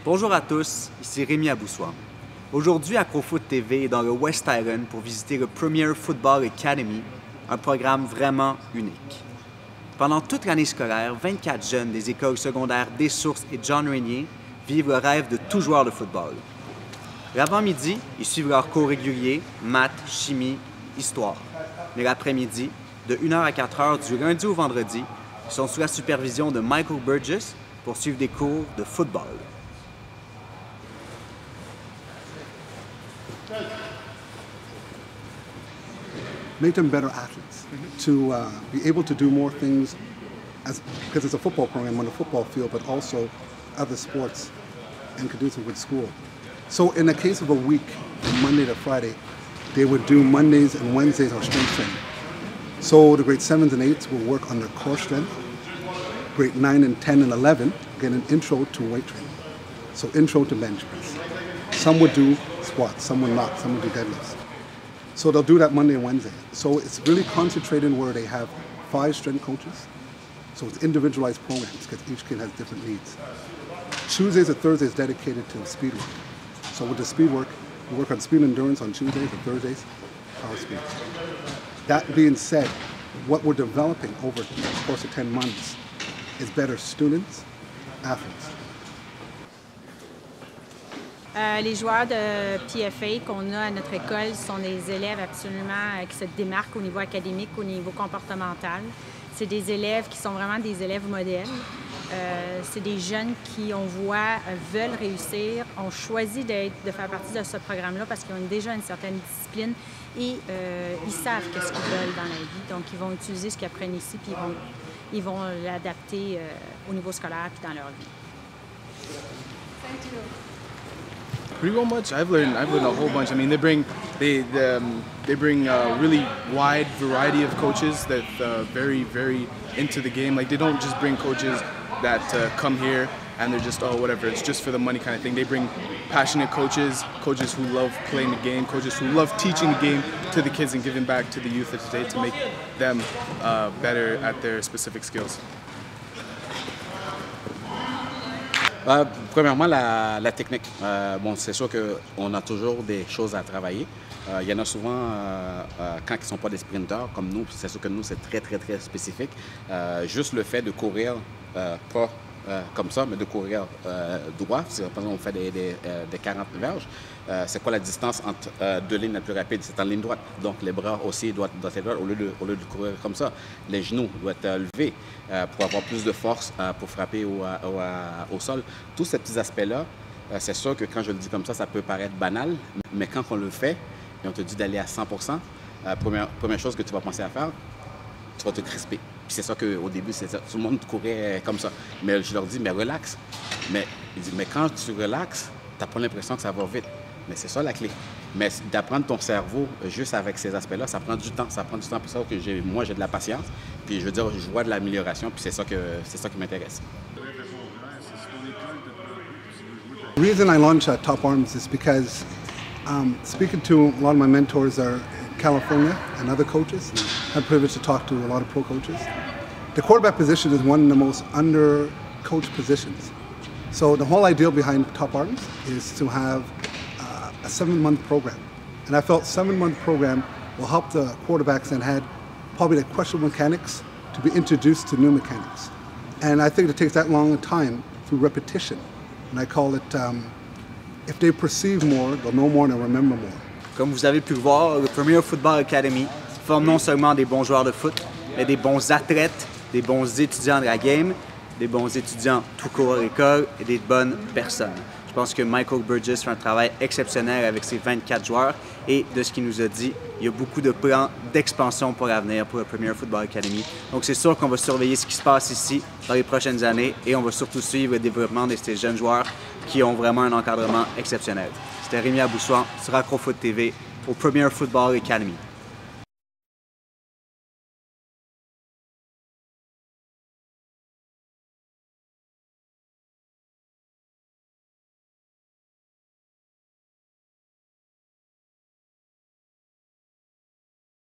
Bonjour à tous, ici Rémi Aboussoir. Aujourd'hui, AcroFoot TV est dans le West Island pour visiter le Premier Football Academy, un programme vraiment unique. Pendant toute l'année scolaire, 24 jeunes des écoles secondaires Des Sources et John Régnier vivent le rêve de tout joueur de football. L'avant-midi, ils suivent leurs cours réguliers, maths, chimie, histoire. Mais l'après-midi, de 1h à 4h du lundi au vendredi, ils sont sous la supervision de Michael Burgess pour suivre des cours de football. Make them better athletes, to be able to do more things because it's a football program on the football field, but also other sports and conducive with school. So in the case of a week, from Monday to Friday, they would do Mondays and Wednesdays are strength training. So the grade 7s and 8s will work on their core strength. Grade 9 and 10 and 11 get an intro to weight training. So intro to bench press. Some would do squats, some would not, some would do deadlifts. So they'll do that Monday and Wednesday. So it's really concentrated where they have 5 strength coaches. So it's individualized programs because each kid has different needs. Tuesdays and Thursdays dedicated to speed work. So with the speed work, we work on speed endurance on Tuesdays and Thursdays, power speed. That being said, what we're developing over the course of 10 months is better students, athletes. Les joueurs de PFA qu'on a à notre école sont des élèves absolument qui se démarquent au niveau académique, au niveau comportemental. C'est des élèves qui sont vraiment des élèves modèles. C'est des jeunes qui, on voit, veulent réussir, ont choisi de faire partie de ce programme-là parce qu'ils ont déjà une certaine discipline et ils savent ce qu'ils veulent dans la vie. Donc, ils vont utiliser ce qu'ils apprennent ici puis ils vont l'adapter au niveau scolaire puis dans leur vie. Thank you. Pretty well much. I've learned a whole bunch. I mean, they bring a really wide variety of coaches that very into the game. Like they don't just bring coaches that come here and they're just whatever. It's just for the money kind of thing. They bring passionate coaches who love playing the game, coaches who love teaching the game to the kids and giving back to the youth of today to make them better at their specific skills. Premièrement, la technique. Bon, c'est sûr qu'on a toujours des choses à travailler. Il y en a souvent, quand ils ne sont pas des sprinteurs comme nous, c'est sûr que nous, c'est très spécifique. Juste le fait de courir, pas comme ça, mais de courir droit. Par exemple, on fait des 40 verges. C'est quoi la distance entre deux lignes les plus rapides? C'est en ligne droite. Donc, les bras aussi doivent être droits au lieu de courir comme ça. Les genoux doivent être levés pour avoir plus de force pour frapper au sol. Tous ces petits aspects-là, c'est sûr que quand je le dis comme ça peut paraître banal, mais quand on le fait et on te dit d'aller à 100%, première chose que tu vas penser à faire, tu vas te crisper. Puis c'est ça qu'au début, c'est ça. Tout le monde courait comme ça. Mais je leur dis, mais relax. Mais quand tu relaxes, tu n'as pas l'impression que ça va vite. Mais c'est ça la clé. Mais d'apprendre ton cerveau juste avec ces aspects-là, ça prend du temps. Ça prend du temps pour ça que moi, j'ai de la patience. Puis je veux dire, je vois de l'amélioration. Puis c'est ça qui m'intéresse. The reason I launched Top Arms is because speaking to a lot of my mentors are in California and other coaches. I had the privilege to talk to a lot of pro coaches. The quarterback position is one of the most under-coached positions. So the whole idea behind Top Arms is to have a 7-month program. And I felt 7-month program will help the quarterbacks that had probably the questionable mechanics to be introduced to new mechanics. And I think it takes that long a time through repetition. And I call it, if they perceive more, they'll know more and remember more. Comme vous avez pu le voir, le Premier Football Academy forme non seulement des bons joueurs de foot, mais des bons athlètes, des bons étudiants de la game, des bons étudiants tout court à l'école et des bonnes personnes. Je pense que Michael Burgess fait un travail exceptionnel avec ses 24 joueurs et de ce qu'il nous a dit, il y a beaucoup de plans d'expansion pour l'avenir pour le Premier Football Academy. Donc c'est sûr qu'on va surveiller ce qui se passe ici dans les prochaines années et on va surtout suivre le développement de ces jeunes joueurs qui ont vraiment un encadrement exceptionnel. C'était Rémi Aboussoir sur AcroFoot TV au Premier Football Academy.